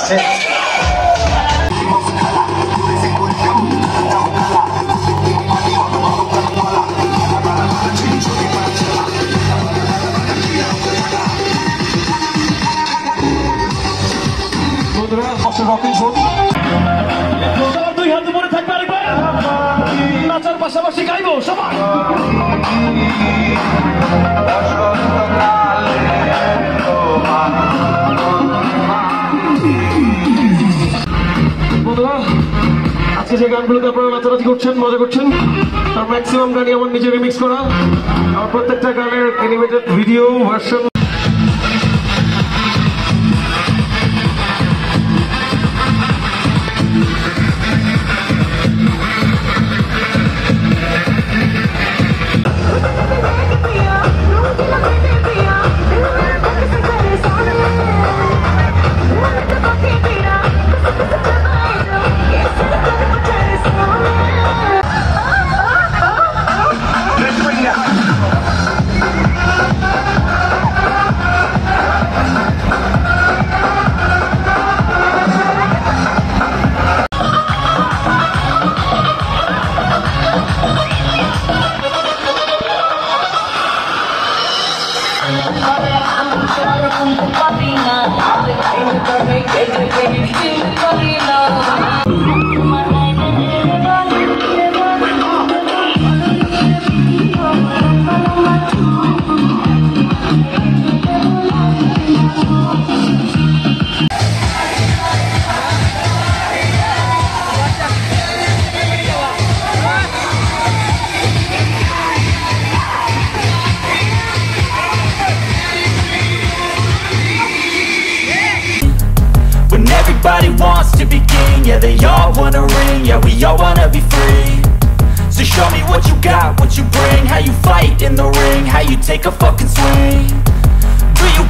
যাচ্ছে। দুই হাত উপরে থাকবে আরেকবার, নাচার পাশাপাশি গাইবো সবাই। বন্ধুরা, আজকে যে গানগুলোতে আপনারা নাচানাচি করছেন, মজা করছেন, তার ম্যাক্সিমাম গানই আমার নিজে রিমিক্স করা। আমার প্রত্যেকটা গানের animated video version everybody wants to be king, yeah, they all wanna ring, yeah, we all wanna be free. So show me what you got, what you bring, how you fight in the ring, how you take a fucking swing. Do you